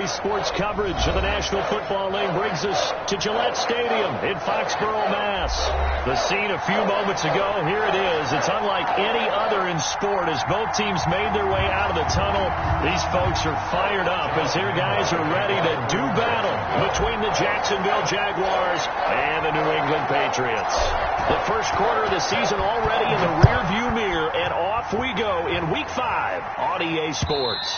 RDA Sports coverage of the National Football League brings us to Gillette Stadium in Foxborough, Mass. The scene a few moments ago, here it is. It's unlike any other in sport as both teams made their way out of the tunnel. These folks are fired up as their guys are ready to do battle between the Jacksonville Jaguars and the New England Patriots. The first quarter of the season already in the rearview mirror, and off we go in Week 5 on EA Sports.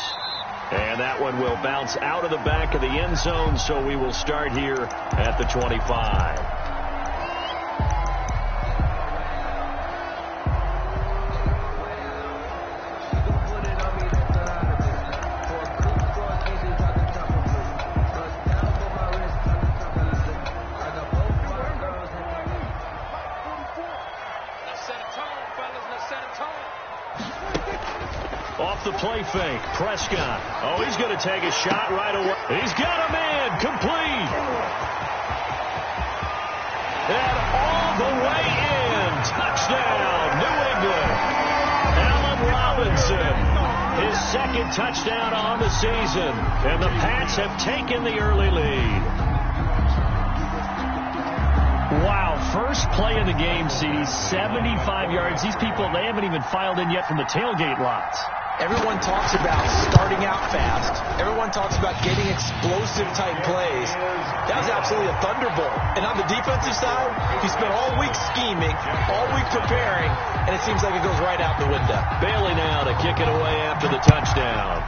And that one will bounce out of the back of the end zone, so we will start here at the 25. Off the play fake, Prescott. Oh, he's going to take a shot right away. He's got a man, complete. And all the way in. Touchdown, New England. Allen Robinson, his second touchdown on the season. And the Pats have taken the early lead. Wow, first play of the game, CD, 75 yards. These people, they haven't even filed in yet from the tailgate lots. Everyone talks about starting out fast. Everyone talks about getting explosive-type plays. That was absolutely a thunderbolt. And on the defensive side, he spent all week scheming, all week preparing, and it seems like it goes right out the window. Bailey now to kick it away after the touchdown.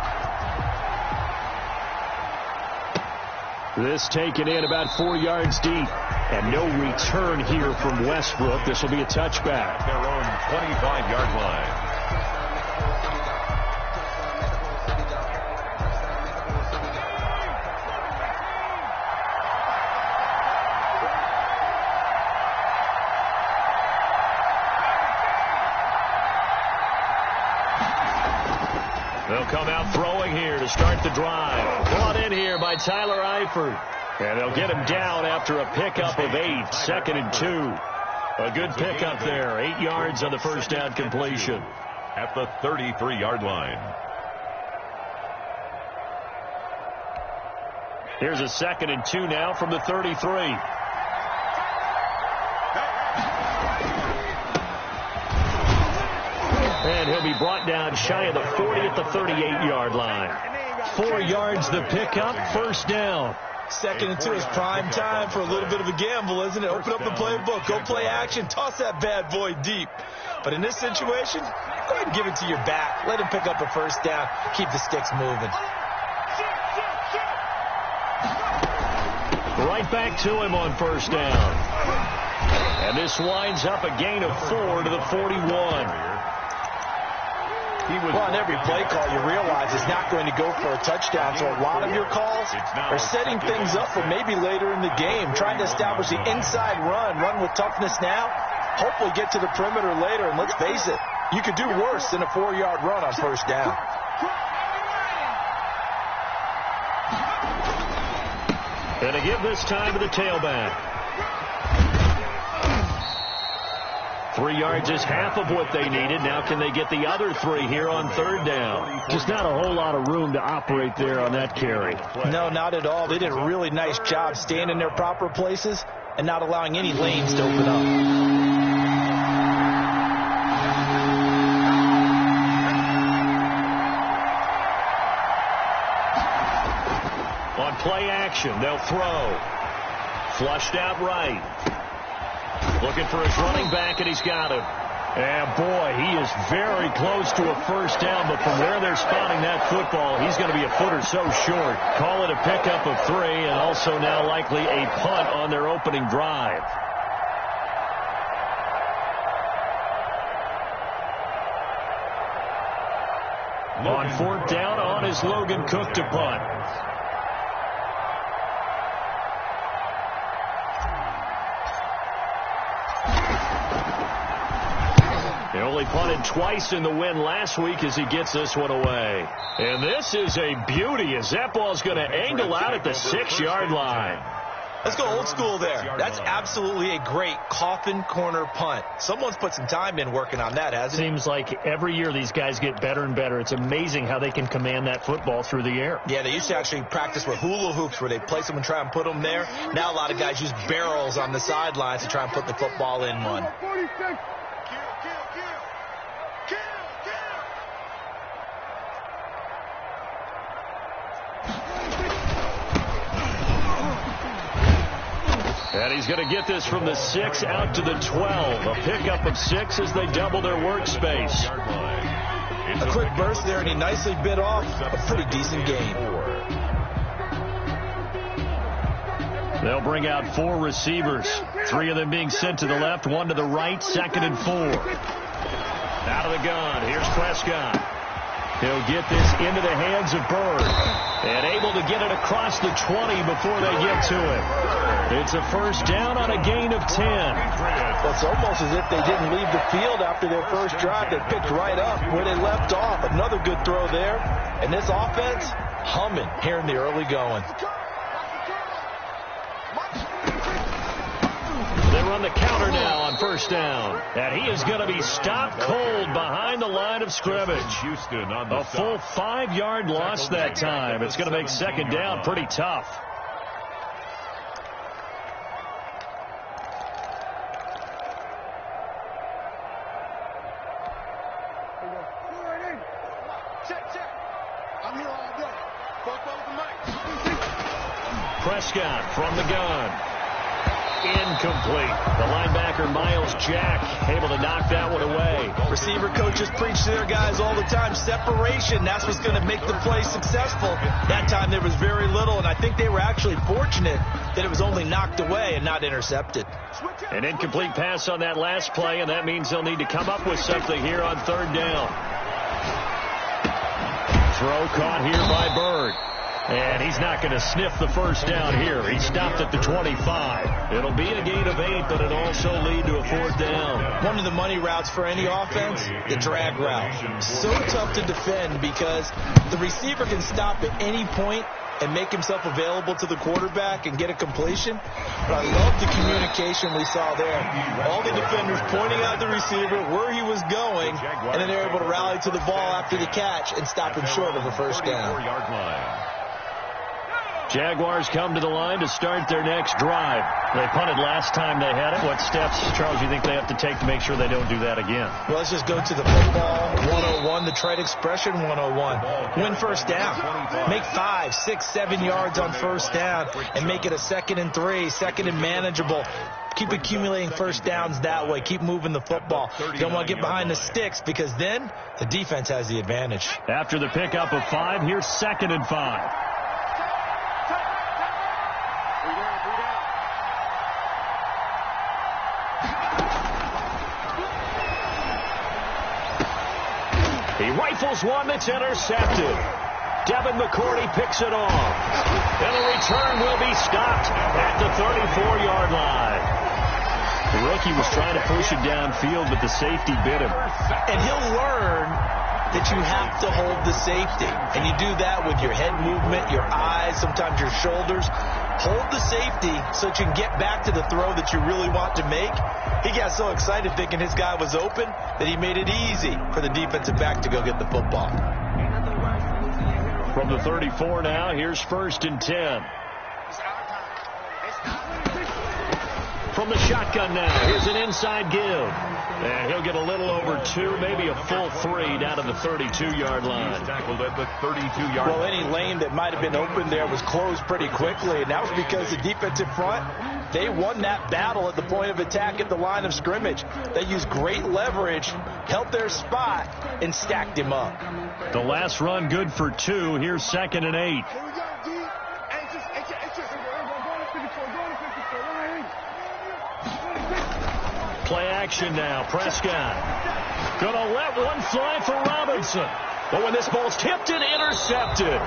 This taken in about 4 yards deep. And no return here from Westbrook. This will be a touchback. Their own 25-yard line. They'll come out throwing here to start the drive. Brought in here by Tyler Eifert. And they'll get him down after a pickup of 8, 2nd and 2. A good pickup there, 8 yards on the first down completion. At the 33-yard line. Here's a 2nd and 2 now from the 33. And he'll be brought down shy of the 40 at the 38-yard line. 4 yards the pickup, first down. 2nd and 2 is prime time for a little bit of a gamble, isn't it? Open up the playbook, go play action, toss that bad boy deep. But in this situation, go ahead and give it to your back. Let him pick up a first down, keep the sticks moving. Right back to him on first down. And this winds up a gain of 4 to the 41. Well, on every play call, you realize it's not going to go for a touchdown. So a lot of your calls are setting things up for maybe later in the game, trying to establish the inside run with toughness now, hopefully get to the perimeter later. And let's face it, you could do worse than a 4-yard run on first down. And to give this time to the tailback. 3 yards is half of what they needed. Now can they get the other 3 here on third down? Just not a whole lot of room to operate there on that carry. No, not at all. They did a really nice job staying in their proper places and not allowing any lanes to open up. On play action, they'll throw. Flushed out right. Looking for his running back, and he's got him. And, boy, he is very close to a first down, but from where they're spotting that football, he's going to be a foot or so short. Call it a pickup of 3, and also now likely a punt on their opening drive. On fourth down, on is Logan Cook to punt. He only punted twice in the win last week as he gets this one away. And this is a beauty as that ball's going to angle out at the 6-yard line. Let's go old school there. That's absolutely a great coffin corner punt. Someone's put some time in working on that, hasn't it? Seems like every year these guys get better and better. It's amazing how they can command that football through the air. Yeah, they used to actually practice with hula hoops where they place them and try and put them there. Now a lot of guys use barrels on the sidelines to try and put the football in one. And he's going to get this from the 6 out to the 12. A pickup of 6 as they double their workspace. A quick burst there, and he nicely bit off a pretty decent gain. They'll bring out 4 receivers. 3 of them being sent to the left, 1 to the right, 2nd and 4. Out of the gun, here's Prescott. He'll get this into the hands of Bird. And able to get it across the 20 before they get to it. It's a first down on a gain of 10. It's almost as if they didn't leave the field after their first drive. They picked right up where they left off. Another good throw there. And this offense, humming here in the early going. They run the counter now on first down. And he is going to be stopped cold behind the line of scrimmage. Houston on the A full 5-yard loss that time. It's going to make second down pretty tough. Prescott from the gun. Incomplete. The linebacker, Miles Jack, able to knock that one away. Receiver coaches preach to their guys all the time. Separation, that's what's going to make the play successful. That time there was very little, and I think they were actually fortunate that it was only knocked away and not intercepted. An incomplete pass on that last play, and that means they'll need to come up with something here on third down. Throw caught here by Bird. And he's not going to sniff the first down here. He stopped at the 25. It'll be a gain of 8, but it'll also lead to a fourth down. One of the money routes for any offense, the drag route. So tough to defend because the receiver can stop at any point and make himself available to the quarterback and get a completion. But I love the communication we saw there. All the defenders pointing out the receiver, where he was going, and then they're able to rally to the ball after the catch and stop him short of a first down. Jaguars come to the line to start their next drive. They punted last time they had it. What steps, Charles, you think they have to take to make sure they don't do that again? Well, let's just go to the football 101, the trade expression 101. Win first down. Make 5, 6, 7 yards on first down and make it a 2nd and 3, 2nd and manageable. Keep accumulating first downs that way. Keep moving the football. You don't want to get behind the sticks because then the defense has the advantage. After the pickup of 5, here's 2nd and 5. He rifles one that's intercepted. Devin McCourty picks it off. And the return will be stopped at the 34-yard line. The rookie was trying to push it downfield, but the safety bit him. And he'll learn that you have to hold the safety. And you do that with your head movement, your eyes, sometimes your shoulders. Hold the safety so that you can get back to the throw that you really want to make. He got so excited thinking his guy was open that he made it easy for the defensive back to go get the football. From the 34 now, here's 1st and 10. From the shotgun now, here's an inside give. And he'll get a little over 2, maybe a full 3 down to the 32-yard line. Tackled at the 32-yard line. Well, any lane that might have been open there was closed pretty quickly, and that was because the defensive front, they won that battle at the point of attack at the line of scrimmage. They used great leverage, held their spot, and stacked him up. The last run good for 2. Here's 2nd and 8. Play action now. Prescott gonna let one fly for Robinson. But when this ball's tipped and intercepted,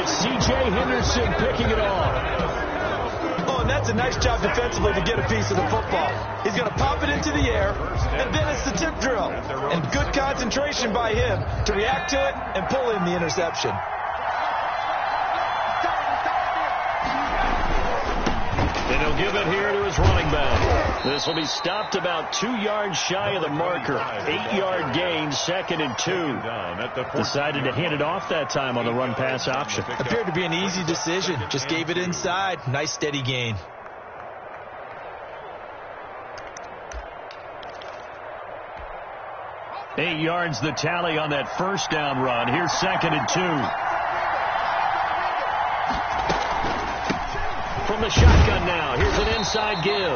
it's C.J. Henderson picking it off. Oh, and that's a nice job defensively to get a piece of the football. He's going to pop it into the air, and then it's the tip drill. And good concentration by him to react to it and pull in the interception. He'll give it here to his running back. This will be stopped about 2 yards shy of the marker. 8-yard gain, 2nd and 2. Decided to hand it off that time on the run-pass option. Appeared to be an easy decision. Just gave it inside. Nice steady gain. Eight yards the tally on that first down run. Here's 2nd and 2. From the shotgun now, here's an inside give.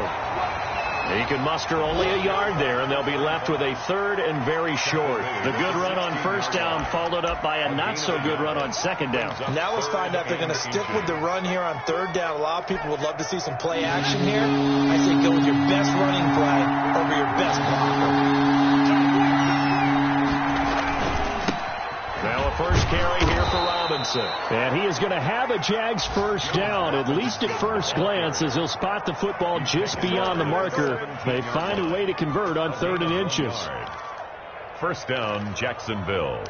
He can muster only a yard there, and they'll be left with a 3rd and very short. The good run on first down followed up by a not-so-good run on 2nd down. Now let's find out if they're going to stick with the run here on 3rd down. A lot of people would love to see some play action here. I say go with your best running play over your best blocker. Now a first carry here for Robinson. And he is going to have a Jags first down, at least at first glance, as he'll spot the football just beyond the marker. They find a way to convert on 3rd and inches. First down, Jacksonville.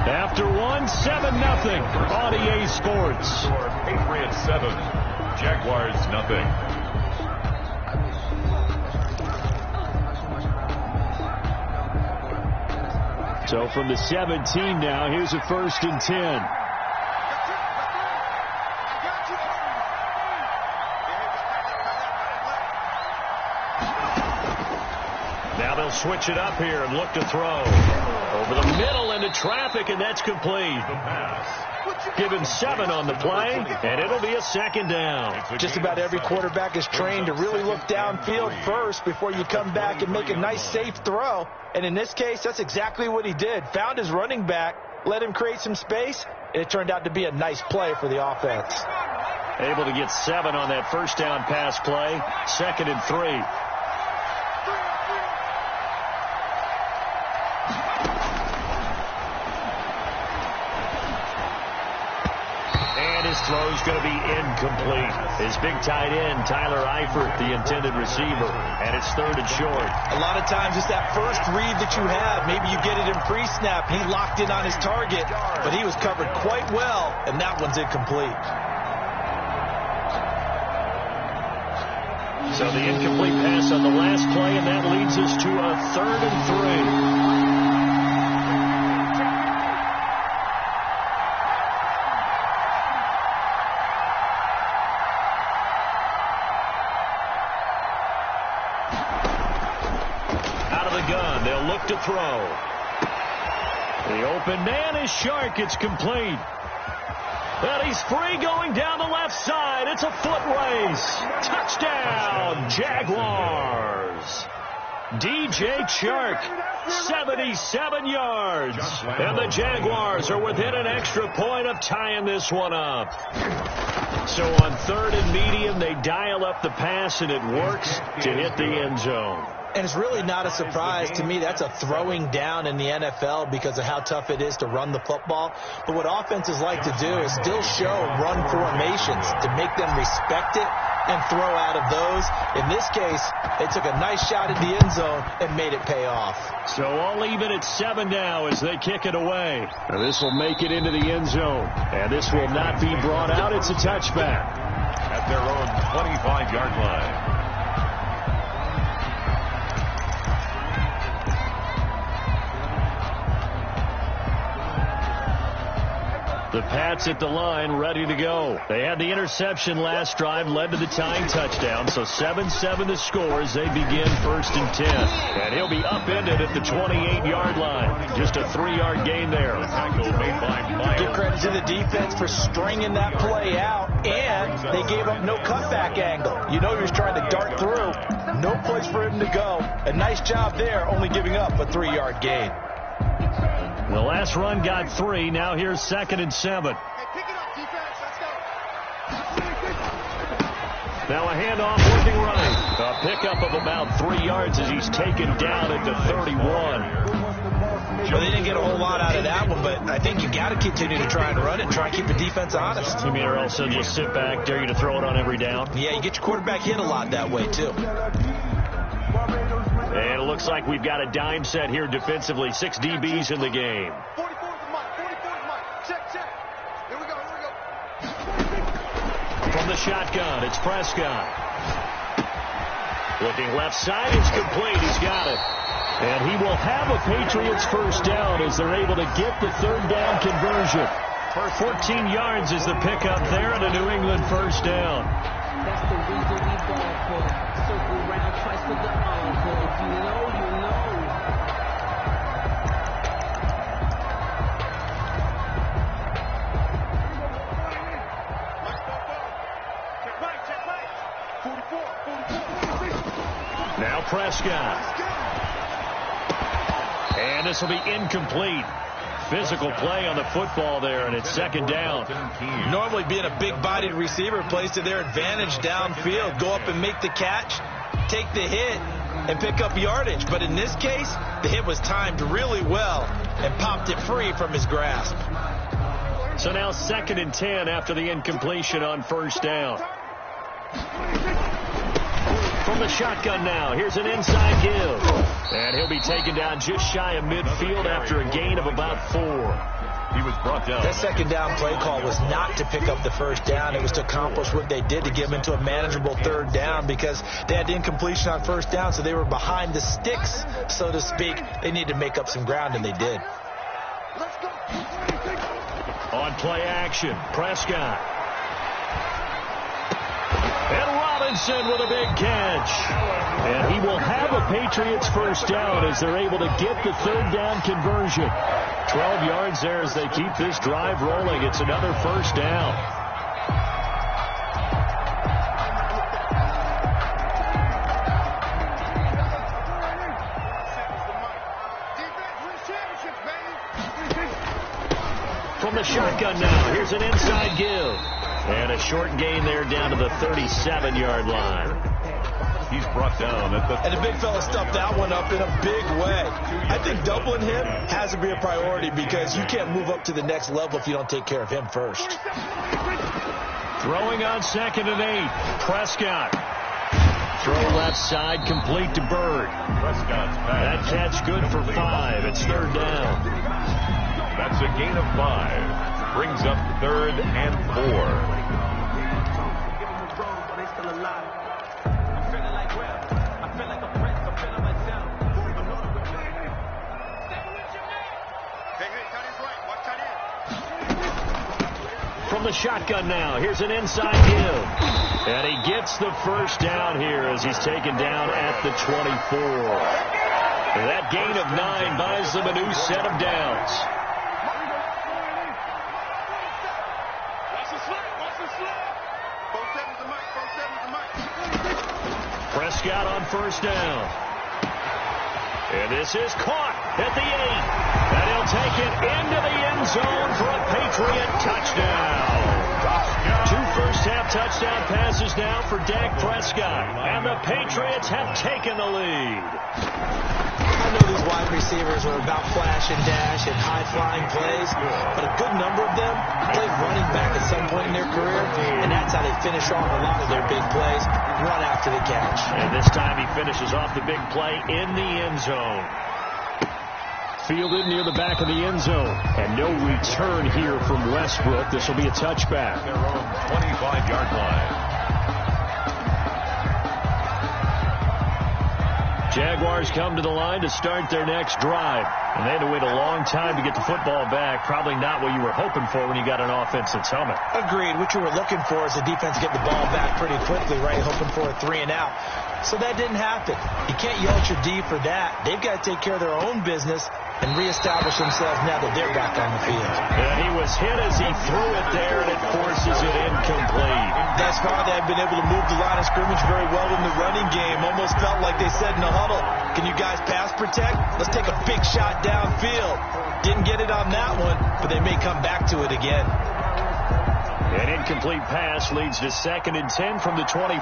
After one, 7-0 on EA Sports. Patriots 7, Jaguars nothing. So from the 17 now, here's a 1st and 10. Now they'll switch it up here and look to throw. Over the middle into traffic, and that's complete. Give him 7 on the play, and it'll be a 2nd down. Just about every quarterback is trained to really look downfield first before you come back and make a nice, safe throw. And in this case, that's exactly what he did. Found his running back, let him create some space, and it turned out to be a nice play for the offense. Able to get 7 on that first down pass play. 2nd and 3. Throw's going to be incomplete. His big tight end, Tyler Eifert, the intended receiver, and it's 3rd and short. A lot of times it's that first read that you have. Maybe you get it in pre-snap. He locked in on his target, but he was covered quite well, and that one's incomplete. So the incomplete pass on the last play, and that leads us to a 3rd and 3. To throw. The open man is Shark. It's complete. And he's free going down the left side. It's a foot race. Touchdown, Jaguars. DJ Chark, 77 yards. And the Jaguars are within an extra point of tying this one up. So on 3rd and medium, they dial up the pass, and it works to hit the end zone. And it's really not a surprise to me. That's a throwing down in the NFL because of how tough it is to run the football. But what offenses like to do is still show run formations to make them respect it and throw out of those. In this case, they took a nice shot at the end zone and made it pay off. So all even at 7 now as they kick it away. Now this will make it into the end zone. And this will not be brought out. It's a touchback. At their own 25-yard line. The Pats at the line, ready to go. They had the interception last drive, led to the tying touchdown. So 7-7 the score as they begin 1st and 10. And he'll be upended at the 28-yard line. Just a 3-yard gain there. Give credit to the defense for stringing that play out, and they gave up no cutback angle. You know he was trying to dart through. No place for him to go. A nice job there, only giving up a 3-yard gain. The last run got 3. Now here's 2nd and 7. Now a handoff working right. A pickup of about 3 yards as he's taken down at the 31. Well, they didn't get a whole lot out of that one, but I think you got to continue to try and run it and try and keep the defense honest. You mean or else they'll just sit back, dare you to throw it on every down? Yeah, you get your quarterback hit a lot that way, too. And it looks like we've got a dime set here defensively. 6 DBs in the game. 44 is the mark. 44 is the mark. Check. Here we go. From the shotgun, it's Prescott. Looking left side, it's complete. He's got it. And he will have a Patriots first down as they're able to get the third down conversion. 14 yards is the pickup there and a New England first down. That's the reason we ball for. Circle round, twice with the encore. If you know, you know. Check. 44. Now Prescott. And this will be incomplete. Physical play on the football there, and it's second down. Normally being a big-bodied receiver plays to their advantage downfield. Go up and make the catch, take the hit, and pick up yardage. But in this case, the hit was timed really well and popped it free from his grasp. So now 2nd and 10 after the incompletion on first down. From the shotgun now, here's an inside give. And he'll be taken down just shy of midfield after a gain of about 4. He was brought down. That second down play call was not to pick up the first down. It was to accomplish what they did to get them into a manageable third down because they had the incompletion on first down, so they were behind the sticks, so to speak. They needed to make up some ground, and they did. On play action, Prescott. And Robinson with a big catch. And he will have a Patriots first down as they're able to get the third down conversion. 12 yards there as they keep this drive rolling. It's another first down. From the shotgun now, here's an inside give. And a short gain there down to the 37-yard line. He's brought down at the... And the big fella stuffed that one up in a big way. I think doubling him has to be a priority because you can't move up to the next level if you don't take care of him first. Throwing on 2nd and 8. Prescott. Throw left side, complete to Bird. Prescott's That pass. catch good for 5. It's third down. That's a gain of 5. Brings up 3rd and 4. From the shotgun now, here's an inside give. And he gets the first down here as he's taken down at the 24. And that gain of 9 buys them a new set of downs. Prescott on first down. And this is caught at the 8. And he'll take it into the end zone for a Patriot touchdown. 2 first-half touchdown passes now for Dak Prescott. And the Patriots have taken the lead. I know these wide receivers are about flash and dash and high-flying plays, but a good number of them played running back at some point in their career, and that's how they finish off a lot of their big plays, run after the catch. And this time he finishes off the big play in the end zone. Fielded near the back of the end zone. And no return here from Westbrook. This will be a touchback. Their own 25-yard line. Jaguars come to the line to start their next drive. And they had to wait a long time to get the football back. Probably not what you were hoping for when you got an offense that's helmet. Agreed. What you were looking for is the defense get the ball back pretty quickly, right? Hoping for a 3 and out. So that didn't happen. You can't yell at your D for that. They've got to take care of their own business and reestablish themselves now that they're back on the field. And he was hit as he threw it there, and it forces it incomplete. Thus far, they've been able to move the line of scrimmage very well in the running game. Almost felt like they said in the huddle, can you guys pass protect? Let's take a big shot downfield. Didn't get it on that one, but they may come back to it again. An incomplete pass leads to 2nd and 10 from the 25.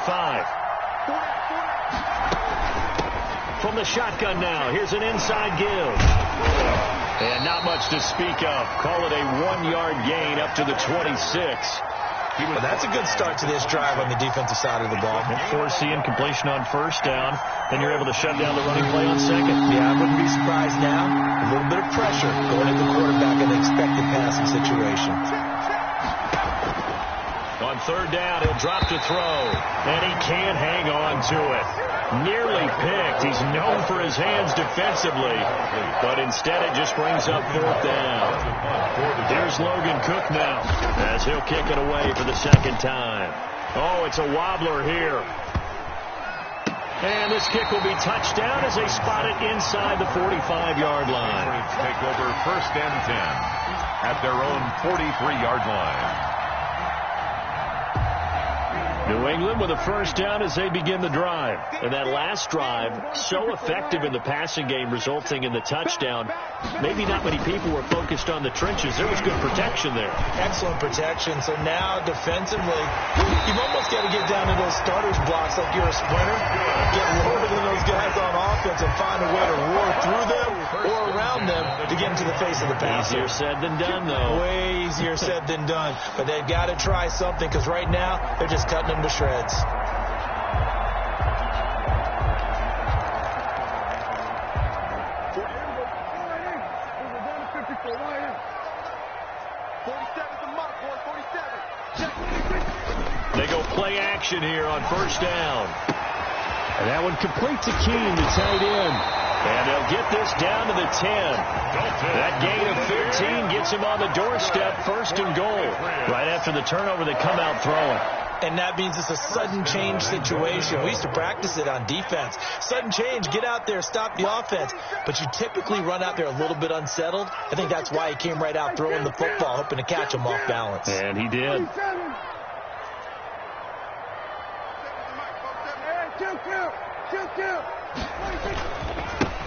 From the shotgun now, here's an inside give. And not much to speak of. Call it a 1-yard gain up to the 26. Well, that's a good start to this drive on the defensive side of the ball. Forcing completion on first down. Then you're able to shut down the running play on second. Yeah, I wouldn't be surprised now. A little bit of pressure going at the quarterback in the expected passing situation. On third down, he'll drop to throw. And he can't hang on to it. Nearly picked. He's known for his hands defensively. But instead it just brings up fourth down. Here's Logan Cook now as he'll kick it away for the second time. Oh, it's a wobbler here. And this kick will be touched down as they spot it inside the 45-yard line. Take over first and 10 at their own 43-yard line. New England with a first down as they begin the drive. And that last drive, so effective in the passing game, resulting in the touchdown. Maybe not many people were focused on the trenches. There was good protection there. Excellent protection. So now defensively, you've almost got to get down to those starters blocks like you're a sprinter. Get loaded in those guys on offense and find a way to roar through them or around them to get into the face of the passer. Easier said than done, though. Way easier said than done. But they've got to try something because right now they're just cutting them to shreds. They go play action here on first down. And that one complete to Keene, the tight end. And they'll get this down to the 10. That gain of 15 gets him on the doorstep, first and goal. Right after the turnover, they come out throwing. And that means it's a sudden change situation. We used to practice it on defense. Sudden change, get out there, stop the offense. But you typically run out there a little bit unsettled. I think that's why he came right out throwing the football, hoping to catch him off balance. And he did.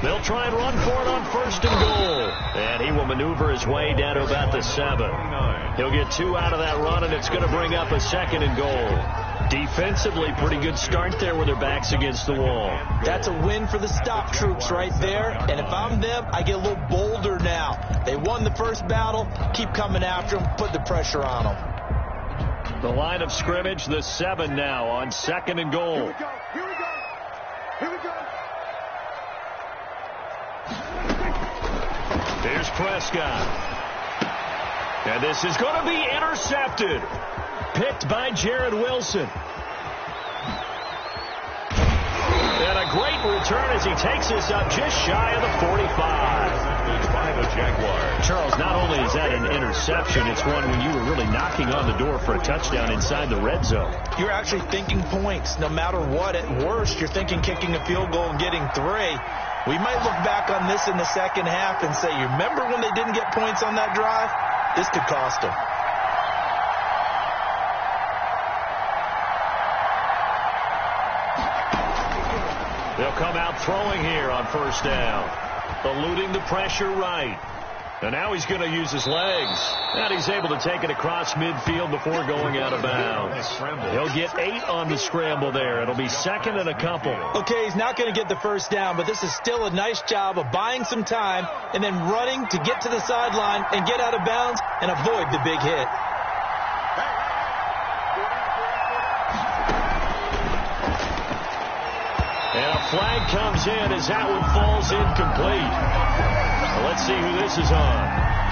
They'll try and run for it on first and goal. And he will maneuver his way down to about the 7. He'll get 2 out of that run, and it's going to bring up a second and goal. Defensively, pretty good start there with their backs against the wall. That's a win for the stop troops right there. And if I'm them, I get a little bolder now. They won the first battle. Keep coming after them. Put the pressure on them. The line of scrimmage, the 7 now on second and goal. Here we go. Here we go. Here we go. Here's Prescott. And this is going to be intercepted. Picked by Jared Wilson. And a great return as he takes this up just shy of the 45. By the Jaguars. Charles, not only is that an interception, it's one when you were really knocking on the door for a touchdown inside the red zone. You're actually thinking points no matter what. At worst, you're thinking kicking a field goal and getting 3. We might look back on this in the second half and say, you remember when they didn't get points on that drive? This could cost them. They'll come out throwing here on first down. Eluding the pressure right. And now he's going to use his legs. And he's able to take it across midfield before going out of bounds. He'll get 8 on the scramble there. It'll be second and a couple. Okay, he's not going to get the first down, but this is still a nice job of buying some time and then running to get to the sideline and get out of bounds and avoid the big hit. And a flag comes in as that one falls incomplete. Well, let's see who this is on.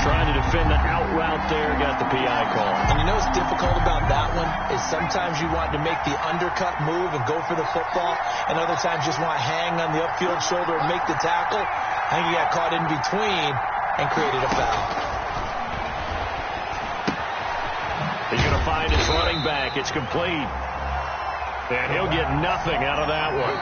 Trying to defend the out route there, got the PI call. And you know what's difficult about that one is sometimes you want to make the undercut move and go for the football, and other times just want to hang on the upfield shoulder and make the tackle. I think he got caught in between and created a foul. He's going to find his running back. It's complete. And he'll get nothing out of that one.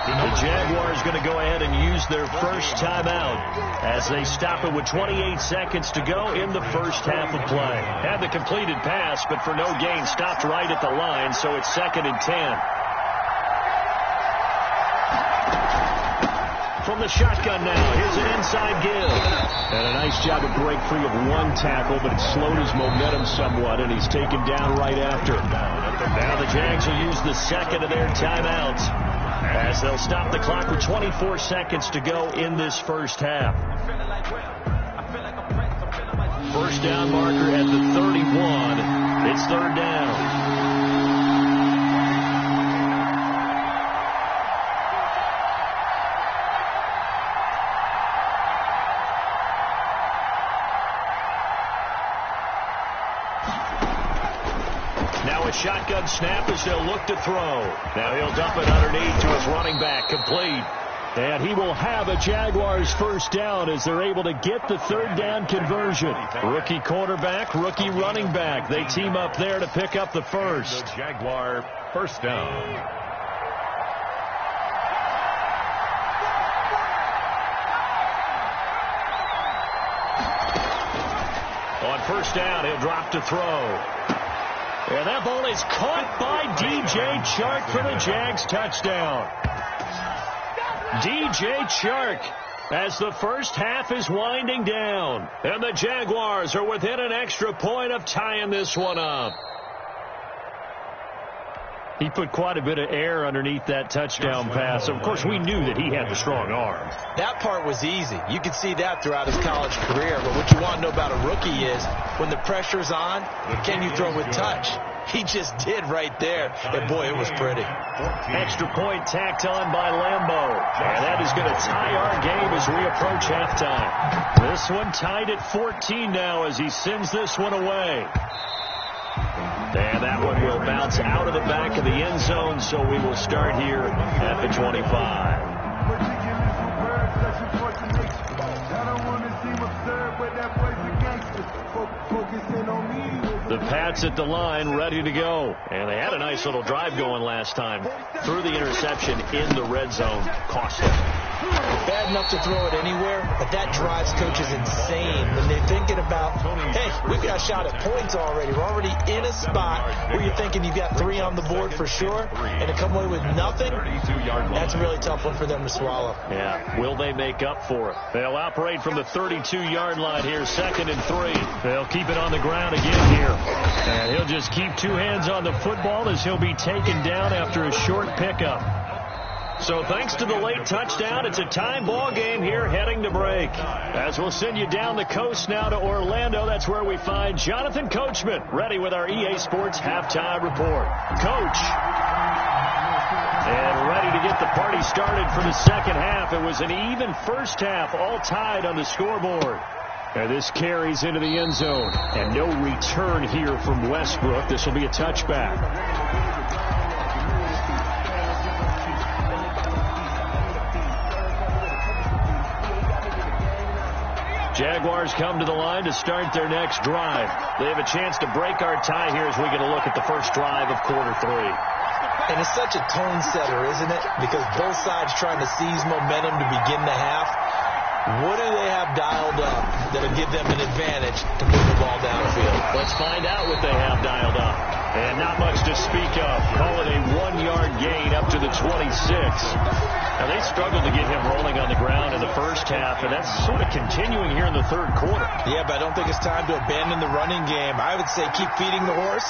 The Jaguars going to go ahead and use their first timeout as they stop it with 28 seconds to go in the first half of play. Had the completed pass, but for no gain, stopped right at the line, so it's second and 10. From the shotgun now, here's an inside give. And a nice job of break free of one tackle, but it slowed his momentum somewhat, and he's taken down right after. Now the Jags will use the second of their timeouts as they'll stop the clock with 24 seconds to go in this first half. First down marker at the 31. It's third down. Now a shotgun snap as they'll look to throw. Now he'll dump it underneath to his running back, complete. And he will have a Jaguars first down as they're able to get the third down conversion. Rookie quarterback, rookie running back. They team up there to pick up the first. The Jaguar first down. On first down, he'll drop to throw. And that ball is caught by DJ Chark for the Jags touchdown. DJ Chark as the first half is winding down. And the Jaguars are within an extra point of tying this one up. He put quite a bit of air underneath that touchdown pass. Of course, we knew that he had the strong arm. That part was easy. You could see that throughout his college career. But what you want to know about a rookie is when the pressure's on, can you throw with touch? He just did right there. And, boy, it was pretty. Extra point tacked on by Lambeau. And that is going to tie our game as we approach halftime. This one tied at 14 now as he sends this one away. And that one will bounce out of the back of the end zone, so we will start here at the 25. The Pats at the line, ready to go. And they had a nice little drive going last time. Threw the interception in the red zone. Cost them. Bad enough to throw it anywhere, but that drives coaches insane when they're thinking about, hey, we've got a shot at points already. We're already in a spot where you're thinking you've got 3 on the board for sure, and to come away with nothing, that's a really tough one for them to swallow. Yeah, will they make up for it? They'll operate from the 32-yard line here, 2nd and 3. They'll keep it on the ground again here. And he'll just keep 2 hands on the football as he'll be taken down after a short pickup. So thanks to the late touchdown, it's a time ball game here heading to break. As we'll send you down the coast now to Orlando, that's where we find Jonathan Coachman, ready with our EA Sports halftime report. Coach. And ready to get the party started for the second half. It was an even first half, all tied on the scoreboard. And this carries into the end zone. And no return here from Westbrook. This will be a touchback. Jaguars come to the line to start their next drive. They have a chance to break our tie here as we get a look at the first drive of quarter 3. And it's such a tone setter, isn't it? Because both sides trying to seize momentum to begin the half. What do they have dialed up that'll give them an advantage to move the ball downfield? Let's find out what they have dialed up. And not much to speak of. Call it a 1-yard gain up to the 26. Now, they struggled to get him rolling on the ground in the first half, and that's sort of continuing here in the third quarter. Yeah, but I don't think it's time to abandon the running game. I would say keep feeding the horse,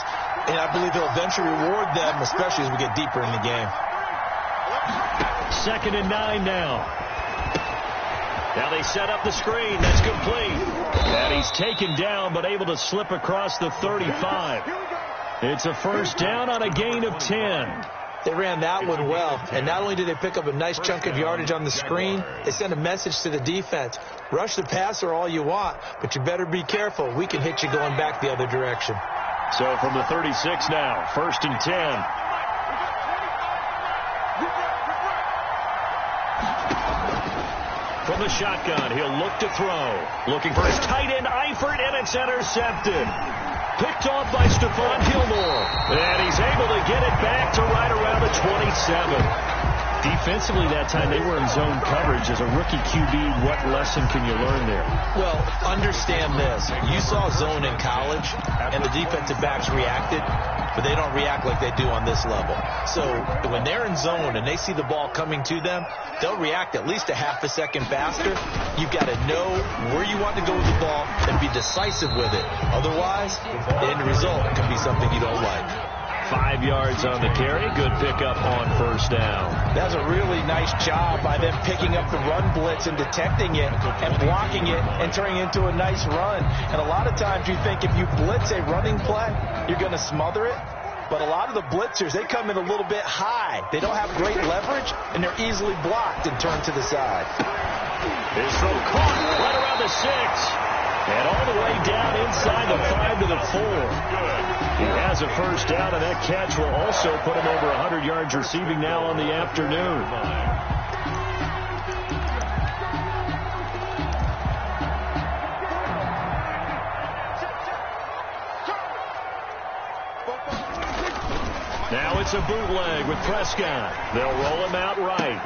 and I believe he'll eventually reward them, especially as we get deeper in the game. 2nd and 9 now. Now they set up the screen. That's complete. And he's taken down, but able to slip across the 35. It's a first down on a gain of 10. They ran that one well, and not only did they pick up a nice chunk of yardage on the screen, they sent a message to the defense. Rush the passer all you want, but you better be careful. We can hit you going back the other direction. So from the 36 now, 1st and 10. From the shotgun, he'll look to throw. Looking for his tight end, Eifert, and it's intercepted. Picked off by Stephon Gilmore. And he's able to get it back to right around the 27. Defensively that time, they were in zone coverage. As a rookie QB, what lesson can you learn there? Well, understand this. You saw zone in college, and the defensive backs reacted, but they don't react like they do on this level. So when they're in zone and they see the ball coming to them, they'll react at least a half a second faster. You've got to know where you want to go with the ball and be decisive with it. Otherwise, the end result can be something you don't like. 5 yards on the carry. Good pickup on first down. That's a really nice job by them picking up the run blitz and detecting it and blocking it and turning it into a nice run. And a lot of times you think if you blitz a running play, you're going to smother it. But a lot of the blitzers, they come in a little bit high. They don't have great leverage, and they're easily blocked and turned to the side. His throw caught right around the 6. And all the way down inside the 5 to the 4. He has a first down, and that catch will also put him over 100 yards receiving now on the afternoon. Now it's a bootleg with Prescott. They'll roll him out right.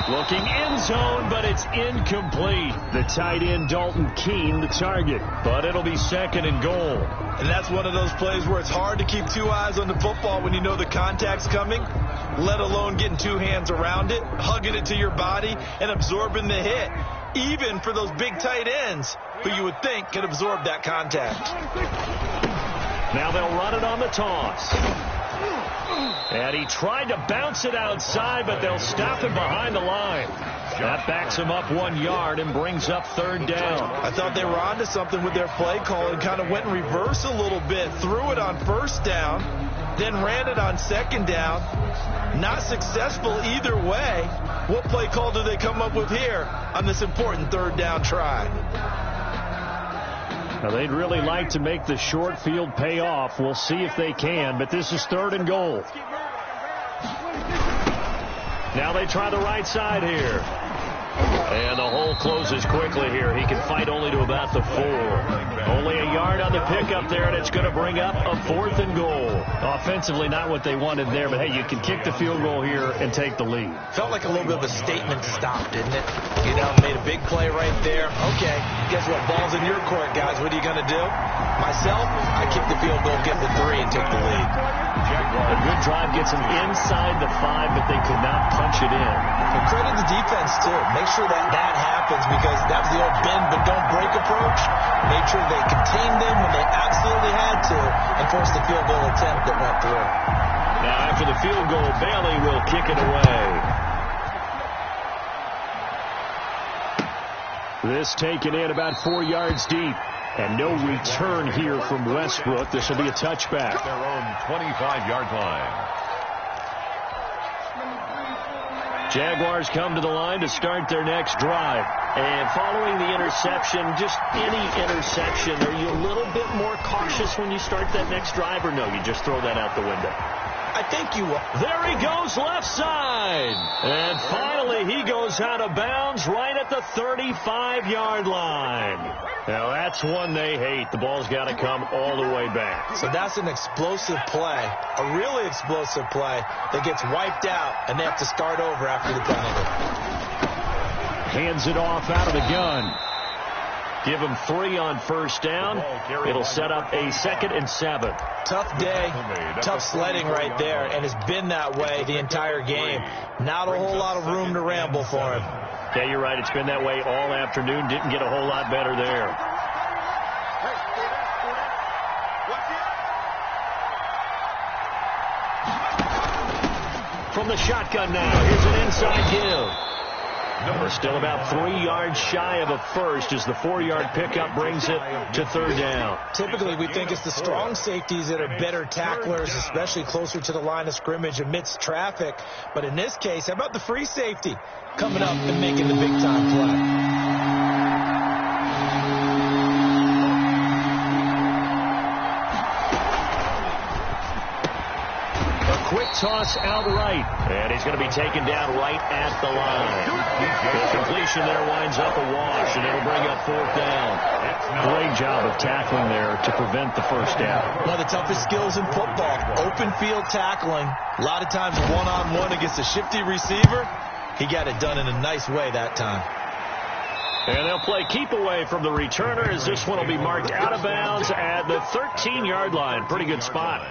Looking end zone, but it's incomplete. The tight end, Dalton Keene, the target. But it'll be 2nd and goal. And that's one of those plays where it's hard to keep 2 eyes on the football when you know the contact's coming, let alone getting 2 hands around it, hugging it to your body, and absorbing the hit. Even for those big tight ends who you would think could absorb that contact. Now they'll run it on the toss. And he tried to bounce it outside, but they'll stop him behind the line. That backs him up 1 yard and brings up 3rd down. I thought they were onto something with their play call and kind of went in reverse a little bit. Threw it on 1st down, then ran it on 2nd down. Not successful either way. What play call do they come up with here on this important 3rd down try? Now, they'd really like to make the short field pay off. We'll see if they can, but this is 3rd and goal. Now they try the right side here. And the hole closes quickly here. He can fight only to about the 4. Only a yard on the pickup there, and it's going to bring up a 4th and goal. Offensively, not what they wanted there, but hey, you can kick the field goal here and take the lead. Felt like a little bit of a statement stop, didn't it? You know, made a big play right there. Okay, guess what? Ball's in your court, guys. What are you going to do? Myself, I kick the field goal, get the 3, and take the lead. A good drive gets them inside the 5, but they could not punch it in. And credit the defense, too. Make sure that happens, because that was the old bend but don't break approach. Made sure they contained them when they absolutely had to and forced the field goal attempt that went through. Now after the field goal, Bailey will kick it away. This taken in about 4 yards deep. And no return here from Westbrook. This will be a touchback. Their own 25-yard line. Jaguars come to the line to start their next drive. And following the interception, just any interception, are you a little bit more cautious when you start that next drive, or no, you just throw that out the window? I think you will. There he goes, left side. And finally, he goes out of bounds right at the 35-yard line. Now, that's one they hate. The ball's got to come all the way back. So that's an explosive play, a really explosive play that gets wiped out, and they have to start over after the penalty. Hands it off out of the gun. Give him 3 on first down. It'll set up a 2nd and 7. Tough day, tough sledding right there, and it's been that way the entire game. Not a whole lot of room to ramble for him. Yeah, you're right. It's been that way all afternoon. Didn't get a whole lot better there. From the shotgun now, here's an inside give. Still about 3 yards shy of a first as the 4-yard pickup brings it to 3rd down. Typically, we think it's the strong safeties that are better tacklers, especially closer to the line of scrimmage amidst traffic. But in this case, how about the free safety coming up and making the big-time play? Quick toss outright, and he's going to be taken down right at the line. The completion there winds up a wash, and it'll bring up 4th down. Great job of tackling there to prevent the first down. One of the toughest skills in football, open field tackling. A lot of times one-on-one against a shifty receiver. He got it done in a nice way that time. And they'll play keep away from the returner as this one will be marked out of bounds at the 13-yard line. Pretty good spot.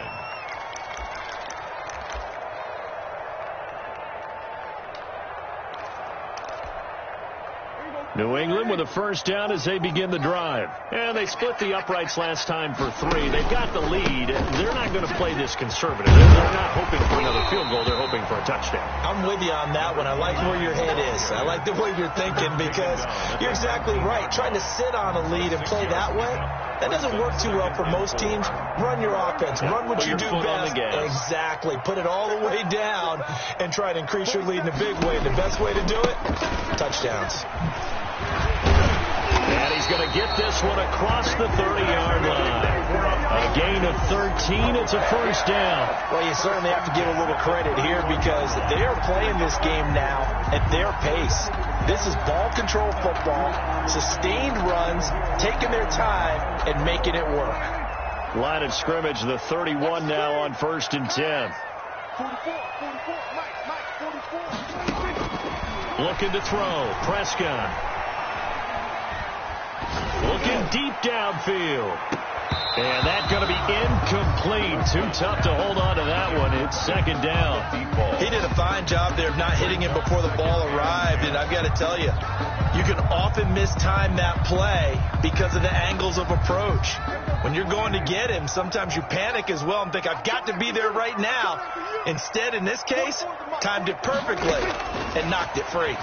New England with a first down as they begin the drive. And they split the uprights last time for 3. They've got the lead. They're not going to play this conservative. They're not hoping for another field goal. They're hoping for a touchdown. I'm with you on that one. I like where your head is. I like the way you're thinking because you're exactly right. Trying to sit on a lead and play that way, that doesn't work too well for most teams. Run your offense. Run what you do best. Exactly. Put it all the way down and try to increase your lead in a big way. The best way to do it, touchdowns. And he's going to get this one across the 30-yard line. A gain of 13. It's a first down. Well, you certainly have to give a little credit here because they are playing this game now at their pace. This is ball control football, sustained runs, taking their time, and making it work. Line of scrimmage, the 31 now on 1st and 10. 44, Mike, Looking to throw. Prescott. Looking deep downfield. And that's going to be incomplete. Too tough to hold on to that one. It's 2nd down. He did a fine job there of not hitting him before the ball arrived. And I've got to tell you, you can often mistime that play because of the angles of approach. When you're going to get him, sometimes you panic as well and think, I've got to be there right now. Instead, in this case, timed it perfectly and knocked it free.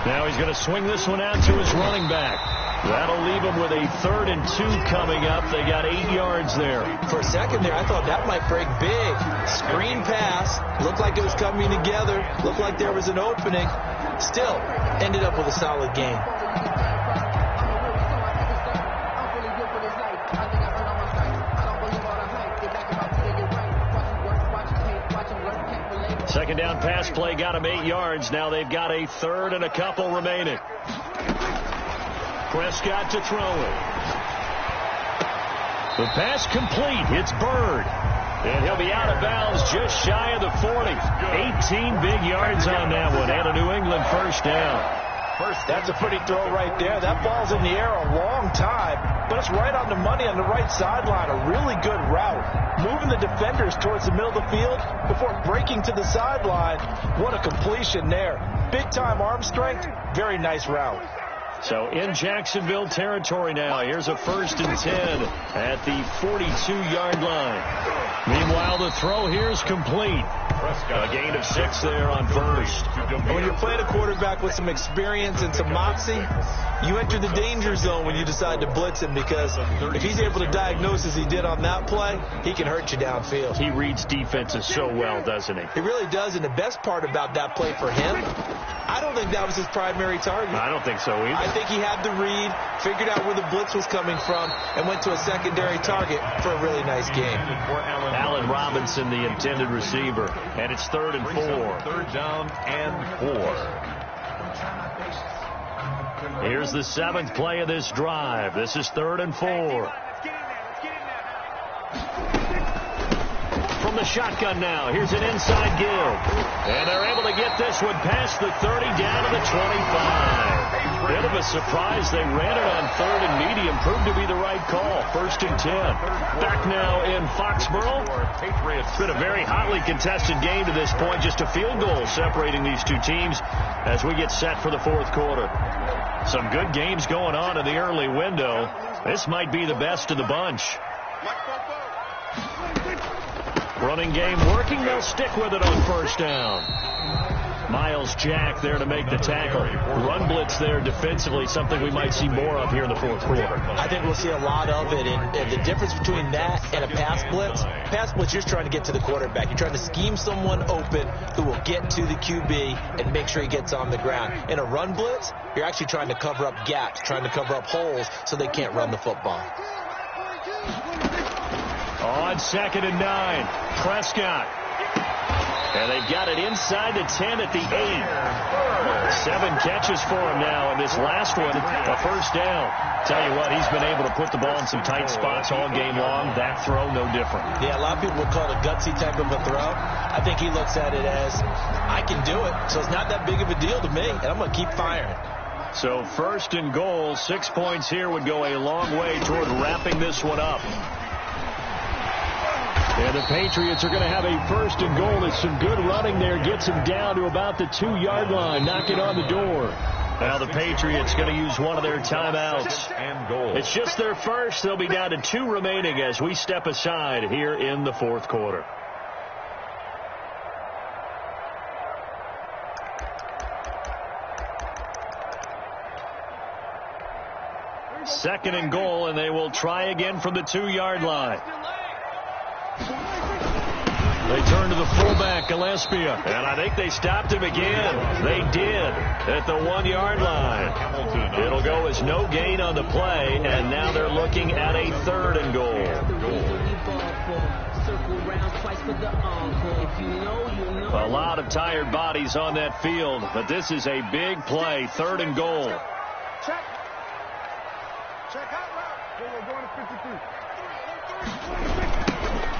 Now he's going to swing this one out to his running back. That'll leave him with a 3rd and 2 coming up. They got 8 yards there. For a second there, I thought that might break big. Screen pass. Looked like it was coming together. Looked like there was an opening. Still, ended up with a solid game. Second down pass play got him 8 yards. Now they've got a 3rd and a couple remaining. Prescott to throw it. The pass complete. It's Bird. And he'll be out of bounds just shy of the 40. 18 big yards on that one. And a New England first down. That's a pretty throw right there. That ball's in the air a long time, but it's right on the money on the right sideline. A really good route. Moving the defenders towards the middle of the field before breaking to the sideline. What a completion there. Big-time arm strength. Very nice route. So in Jacksonville territory now. Here's a 1st and 10 at the 42-yard line. Meanwhile, the throw here is complete. A gain of 6 there on 1st. When you're playing a quarterback with some experience and some moxie, you enter the danger zone when you decide to blitz him because if he's able to diagnose as he did on that play, he can hurt you downfield. He reads defenses so well, doesn't he? He really does, and the best part about that play for him, I don't think that was his primary target. I don't think so either. I think he had the read, figured out where the blitz was coming from, and went to a secondary target for a really nice game. Allen Robinson, the intended receiver. And it's 3rd and 4. 3rd down and 4. Here's the 7th play of this drive. This is 3rd and 4. From the shotgun now. Here's an inside give. And they're able to get this one past the 30 down to the 25. Bit of a surprise. They ran it on 3rd and medium. Proved to be the right call. 1st and 10. Back now in Foxborough. It's been a very hotly contested game to this point. Just a field goal separating these two teams as we get set for the 4th quarter. Some good games going on in the early window. This might be the best of the bunch. Running game working. They'll stick with it on 1st down. Miles Jack there to make the tackle. Run blitz there defensively, something we might see more of here in the 4th quarter. I think we'll see a lot of it, and the difference between that and a pass blitz, you're just trying to get to the quarterback. You're trying to scheme someone open who will get to the QB and make sure he gets on the ground. In a run blitz, you're actually trying to cover up gaps, trying to cover up holes so they can't run the football. On 2nd and 9, Prescott. And they've got it inside the 10 at the 8. 7 catches for him now, and this last one, a first down. Tell you what, he's been able to put the ball in some tight spots all game long. That throw, no different. Yeah, a lot of people would call it a gutsy type of a throw. I think he looks at it as, I can do it, so it's not that big of a deal to me, and I'm going to keep firing. So 1st and goal, 6 points here would go a long way toward wrapping this one up. And the Patriots are going to have a 1st and goal. There's some good running there. Gets him down to about the 2-yard line. Knocking on the door. Now the Patriots going to use one of their timeouts. And goal. It's just their first. They'll be down to 2 remaining as we step aside here in the fourth quarter. Second and goal, and they will try again from the 2-yard line. They turn to the fullback, Gillespie, and I think they stopped him again. They did at the 1-yard line. It'll go as no gain on the play, and now they're looking at a 3rd and goal. A lot of tired bodies on that field, but this is a big play, 3rd and goal. Check. Check out route. We're going to 53.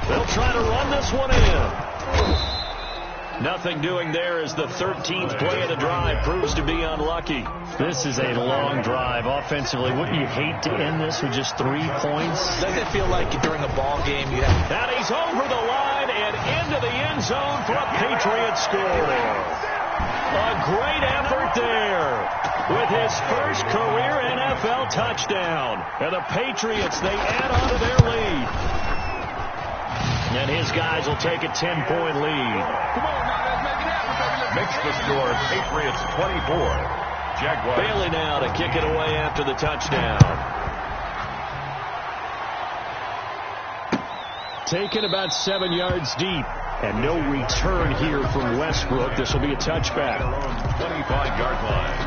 They'll try to run this one in. Nothing doing there as the 13th play of the drive proves to be unlucky. This is a long drive offensively. Wouldn't you hate to end this with just 3 points? Doesn't it feel like during a ball game you have... And he's over the line and into the end zone for a Patriot score. A great effort there with his first career NFL touchdown. And the Patriots, they add on to their lead. And his guys will take a 10-point lead. Come on now, let's make it happen. Makes the score Patriots 24. Jaguars. Bailey now to kick it away after the touchdown. Taken about 7 yards deep. And no return here from Westbrook. This will be a touchback. 25-yard line.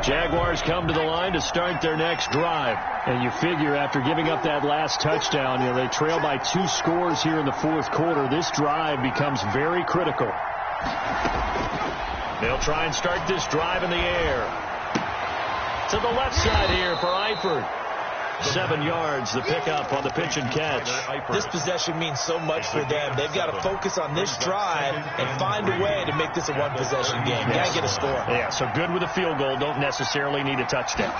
Jaguars come to the line to start their next drive. And you figure after giving up that last touchdown, they trail by 2 scores here in the fourth quarter. This drive becomes very critical. They'll try and start this drive in the air. To the left side here for Eifert. 7 yards, the pickup on the pitch and catch. This possession means so much for them. They've got to focus on this drive and find a way to make this a one-possession game. Got to get a score. Yeah, so good with a field goal. Don't necessarily need a touchdown.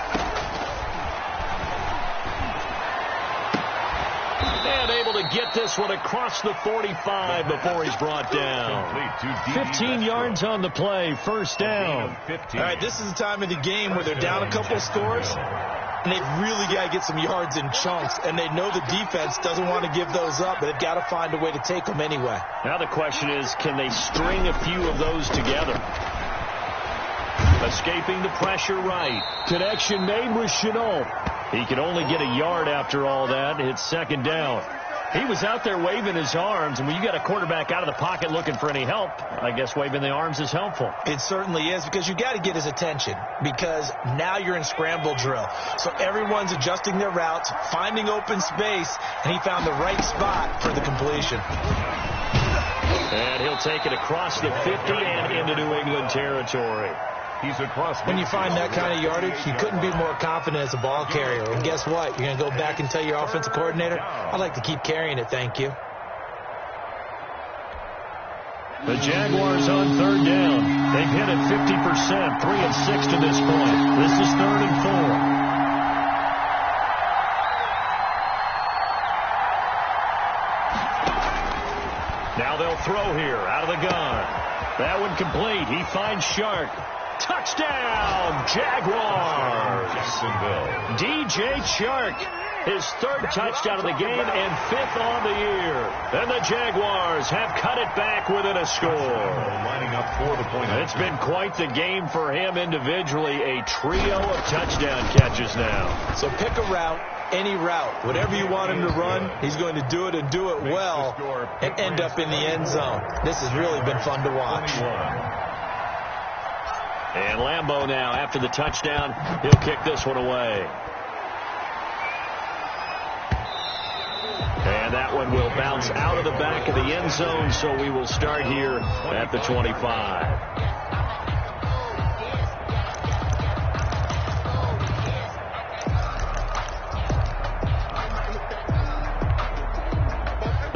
And able to get this one across the 45 before he's brought down. 15 yards on the play, first down. All right, this is the time of the game where they're down a couple of scores. And they've really got to get some yards in chunks. And they know the defense doesn't want to give those up, but they've got to find a way to take them anyway. Now the question is, can they string a few of those together? Escaping the pressure right. Connection made with Chenault. He could only get a yard after all that. It's second down. He was out there waving his arms, and when you got a quarterback out of the pocket looking for any help, I guess waving the arms is helpful. It certainly is, because you got to get his attention, because now you're in scramble drill. So everyone's adjusting their routes, finding open space, and he found the right spot for the completion. And he'll take it across the 50 and into New England territory. He's across. When you find that kind of yardage, you couldn't be more confident as a ball carrier. And guess what? You're going to go back and tell your offensive coordinator, I'd like to keep carrying it, thank you. The Jaguars on third down. They've hit it 50%, 3 of 6 to this point. This is 3rd and 4. Now they'll throw here out of the gun. That one complete. He finds Shark. Touchdown, Jaguars! Jacksonville. DJ Chark, his 3rd touchdown of the game and 5th on the year. And the Jaguars have cut it back within a score. Lining up for the point. It's been quite the game for him individually. A trio of touchdown catches now. So pick a route, any route. Whatever you want him to run, he's going to do it and do it well and end up in the end zone. This has really been fun to watch. And Lambeau now, after the touchdown, he'll kick this one away. And that one will bounce out of the back of the end zone, so we will start here at the 25.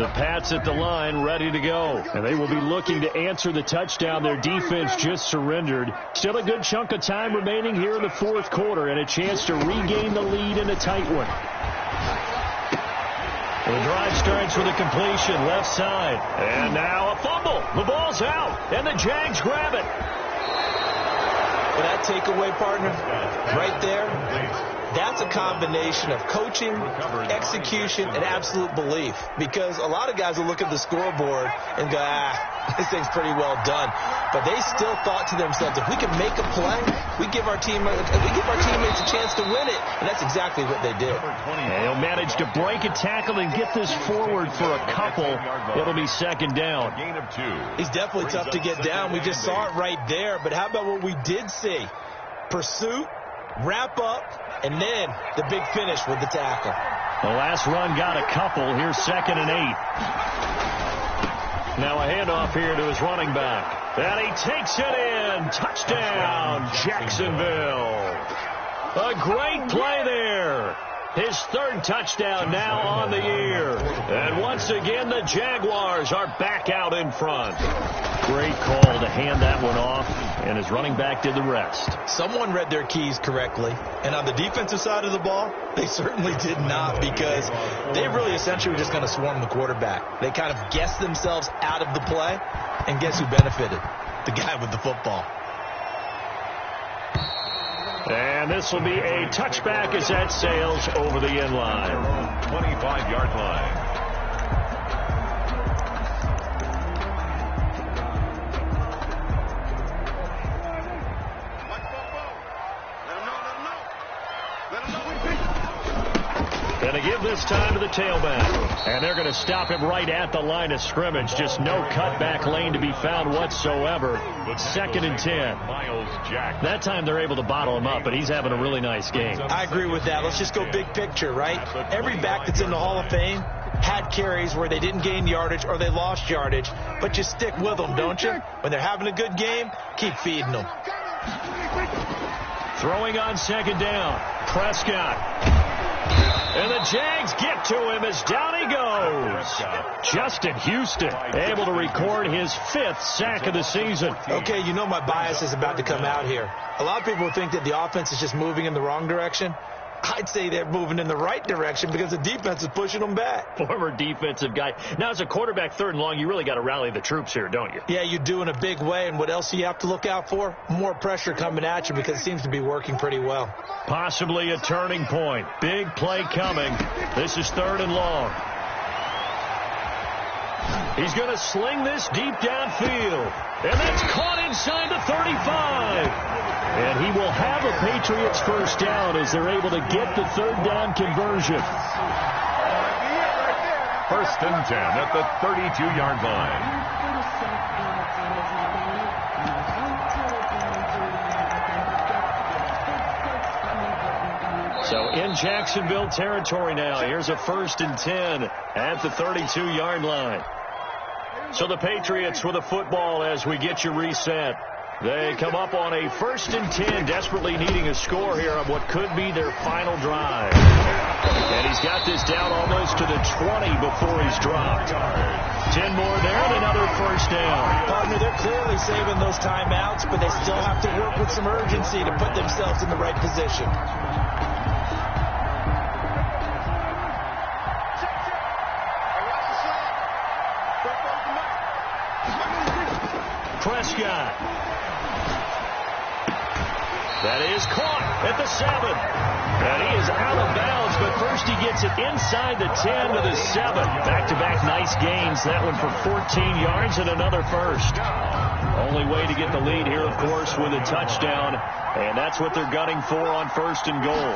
The Pats at the line, ready to go. And they will be looking to answer the touchdown their defense just surrendered. Still a good chunk of time remaining here in the fourth quarter and a chance to regain the lead in a tight one. The drive starts with a completion left side. And now a fumble. The ball's out, and the Jags grab it. For that takeaway, partner, right there, that's a combination of coaching, execution, and absolute belief. Because a lot of guys will look at the scoreboard and go, this thing's pretty well done. But they still thought to themselves, if we can make a play, we give our teammates a chance to win it. And that's exactly what they did. And he'll manage to break a tackle and get this forward for a couple. It'll be second down. Gain of 2. He's definitely tough to get down. We just saw it right there. But how about what we did see? Pursuit, wrap up, and then the big finish with the tackle. The last run got a couple. Here's 2nd and 8. Now a handoff here to his running back. And he takes it in. Touchdown, Jacksonville. A great play there. His 3rd touchdown now on the year. And once again, the Jaguars are back out in front. Great call to hand that one off, and his running back did the rest. Someone read their keys correctly, and on the defensive side of the ball, they certainly did not, because they really essentially were just going to swarm the quarterback. They kind of guessed themselves out of the play, and guess who benefited? The guy with the football. And this will be a touchback as that sails over the end line. 25-yard line. Going to give this time to the tailback. And they're going to stop him right at the line of scrimmage. Just no cutback lane to be found whatsoever. 2nd and 10. That time they're able to bottle him up, but he's having a really nice game. I agree with that. Let's just go big picture, right? Every back that's in the Hall of Fame had carries where they didn't gain yardage or they lost yardage, but you stick with them, don't you? When they're having a good game, keep feeding them. Throwing on 2nd down. Prescott. And the Jags get to him as down he goes. Justin Houston able to record his 5th sack of the season. Okay, you know my bias is about to come out here. A lot of people think that the offense is just moving in the wrong direction. I'd say they're moving in the right direction because the defense is pushing them back. Former defensive guy. Now, as a quarterback 3rd and long, you really got to rally the troops here, don't you? Yeah, you do in a big way. And what else do you have to look out for? More pressure coming at you because it seems to be working pretty well. Possibly a turning point. Big play coming. This is 3rd and long. He's going to sling this deep downfield. And that's caught inside the 35. And he will have a Patriots 1st down as they're able to get the 3rd down conversion. 1st and 10 at the 32-yard line. So in Jacksonville territory now. Here's a 1st and 10 at the 32-yard line. So the Patriots with a football as we get you reset. They come up on a 1st and 10, desperately needing a score here on what could be their final drive. And he's got this down almost to the 20 before he's dropped. 10 more there and another 1st down. Partner, they're clearly saving those timeouts, but they still have to work with some urgency to put themselves in the right position. Prescott. That is caught at the 7. And he is out of bounds, but first he gets it inside the 10 to the 7. Back-to-back nice gains. That one for 14 yards and another 1st. Only way to get the lead here, of course, with a touchdown. And that's what they're gunning for on 1st and goal.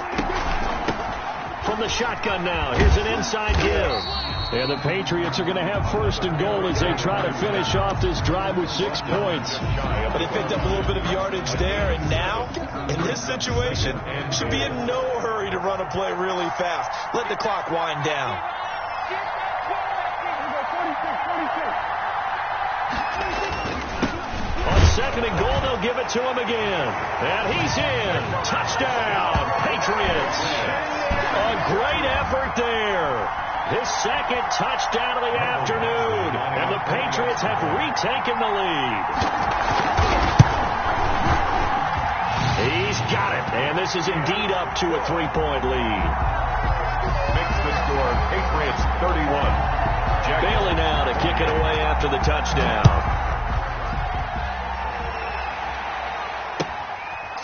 From the shotgun now, here's an inside give. And the Patriots are going to have 1st and goal as they try to finish off this drive with 6 points. But they picked up a little bit of yardage there, and now, in this situation, should be in no hurry to run a play really fast. Let the clock wind down. On 2nd and goal, they'll give it to him again. And he's in. Touchdown, Patriots. A great effort there. His second touchdown of the afternoon. And the Patriots have retaken the lead. He's got it. And this is indeed up to a 3-point lead. Makes the score Patriots 31. Bailey now to kick it away after the touchdown.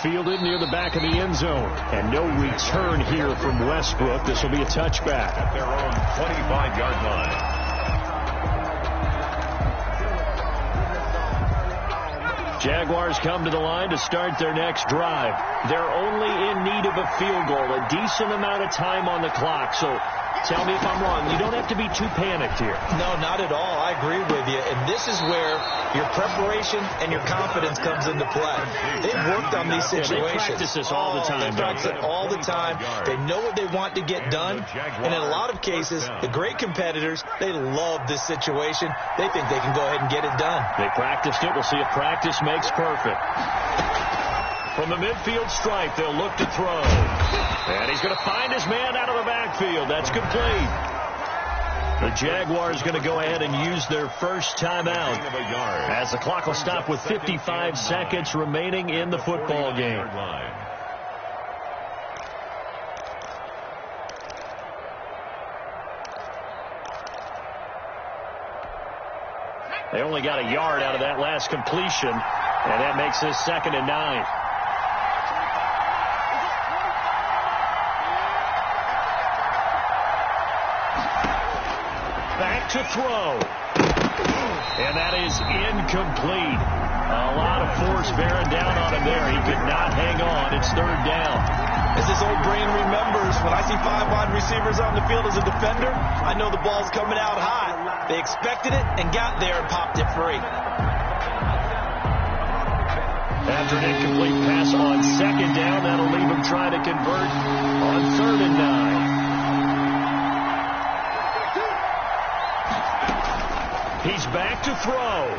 Fielded near the back of the end zone. And no return here from Westbrook. This will be a touchback. At their own 25-yard line. Jaguars come to the line to start their next drive. They're only in need of a field goal, a decent amount of time on the clock. So tell me if I'm wrong. You don't have to be too panicked here. No, not at all. I agree with you. And this is where your preparation and your confidence comes into play. They've worked on these situations. They practice this all the time. They practice it all the time. They know what they want to get done. And in a lot of cases, the great competitors, they love this situation. They think they can go ahead and get it done. They practiced it. We'll see if practice makes perfect. From the midfield stripe, they'll look to throw. And he's going to find his man out of the backfield. That's complete. The Jaguars going to go ahead and use their first timeout as the clock will stop with 55 seconds remaining in the football game. They only got a yard out of that last completion, and that makes this 2nd and 9. Back to throw. And that is incomplete. A lot of force bearing down on him there. He could not hang on. It's 3rd down. As this old brain remembers, when I see 5 wide receivers on the field as a defender, I know the ball's coming out hot. They expected it and got there and popped it free. After an incomplete pass on 2nd down, that'll leave him trying to convert on 3rd and 9. He's back to throw.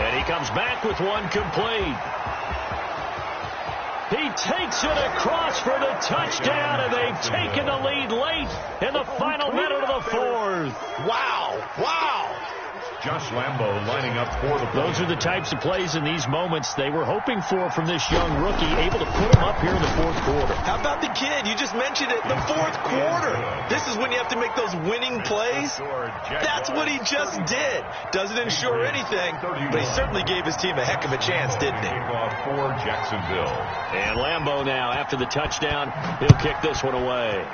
And he comes back with one complete. He takes it across for the touchdown, and they've taken the lead late in the final minute of the 4th. Wow. Wow. Josh Lambo lining up for the play. Those are the types of plays in these moments they were hoping for from this young rookie, able to put him up here in the 4th quarter. How about the kid? You just mentioned it, the 4th quarter. This is when you have to make those winning plays. That's what he just did. Doesn't ensure anything, but he certainly gave his team a heck of a chance, didn't he? For Jacksonville. And Lambo now, after the touchdown, he'll kick this one away.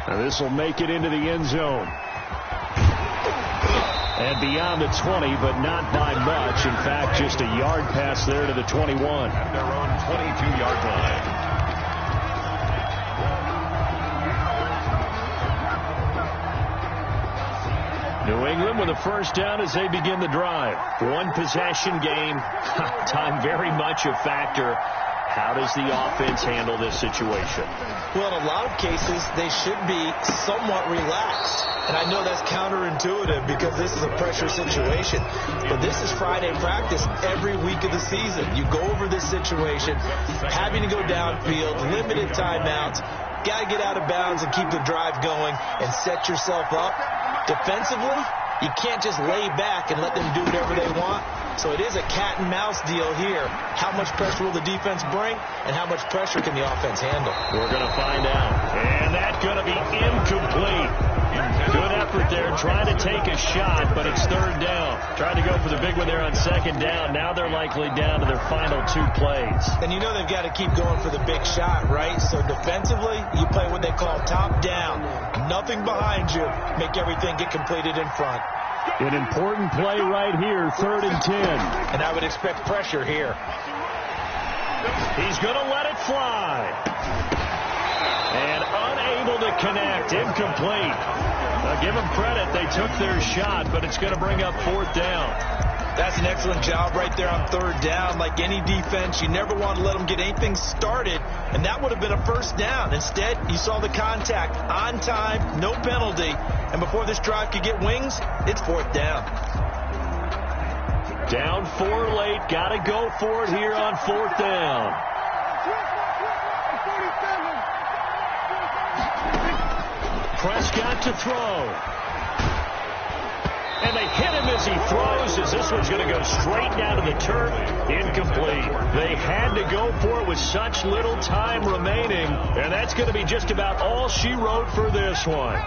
Now this will make it into the end zone. And beyond the 20, but not by much. In fact, just a yard pass there to the 21. At their own 22-yard line. New England with a first down as they begin the drive. One possession game. Time very much a factor. How does the offense handle this situation? Well, in a lot of cases, they should be somewhat relaxed. And I know that's counterintuitive because this is a pressure situation. But this is Friday practice every week of the season. You go over this situation, having to go downfield, limited timeouts, got to get out of bounds and keep the drive going and set yourself up. Defensively, you can't just lay back and let them do whatever they want. So it is a cat and mouse deal here. How much pressure will the defense bring, and how much pressure can the offense handle? We're going to find out. And that's going to be incomplete. Good effort there, trying to take a shot, but it's 3rd down. Trying to go for the big one there on 2nd down. Now they're likely down to their final 2 plays. And you know they've got to keep going for the big shot, right? So defensively, you play what they call top down. Nothing behind you. Make everything get completed in front. An important play right here, 3rd and 10. And I would expect pressure here. He's going to let it fly. And unable to connect, incomplete. Now give them credit, they took their shot, but it's going to bring up 4th down. That's an excellent job right there on 3rd down. Like any defense, you never want to let them get anything started, and that would have been a 1st down. Instead, you saw the contact on time, no penalty, and before this drive could get wings, it's 4th down. Down 4 late, got to go for it here on 4th down. Prescott to throw. And they hit him as he throws, as this one's going to go straight down to the turf. Incomplete. They had to go for it with such little time remaining, and that's going to be just about all she wrote for this one.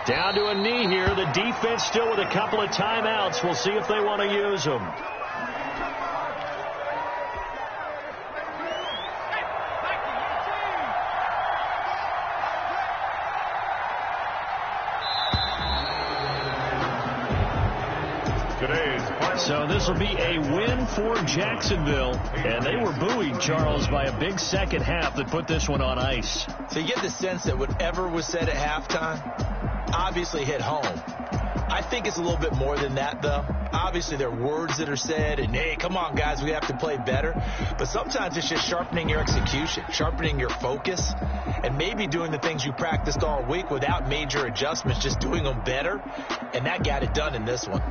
Down to a knee here. The defense still with a couple of timeouts. We'll see if they want to use them. So this will be a win for Jacksonville, and they were buoyed, Charles, by a big second half that put this one on ice. So you get the sense that whatever was said at halftime obviously hit home. I think it's a little bit more than that, though. Obviously, there are words that are said, and, hey, come on, guys, we have to play better. But sometimes it's just sharpening your execution, sharpening your focus, and maybe doing the things you practiced all week without major adjustments, just doing them better. And that got it done in this one.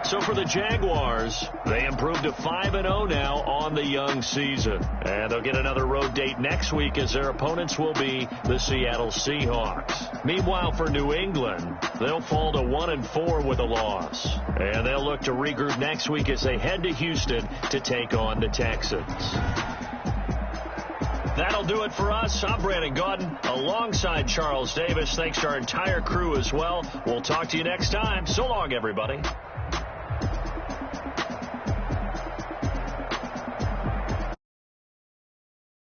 So for the Jaguars, they improved to 5-0 now on the young season. And they'll get another road date next week as their opponents will be the Seattle Seahawks. Meanwhile, for New England, they'll fall to 1-4 with a loss. And they'll look to regroup next week as they head to Houston to take on the Texans. That'll do it for us. I'm Brandon Gaudin alongside Charles Davis. Thanks to our entire crew as well. We'll talk to you next time. So long, everybody.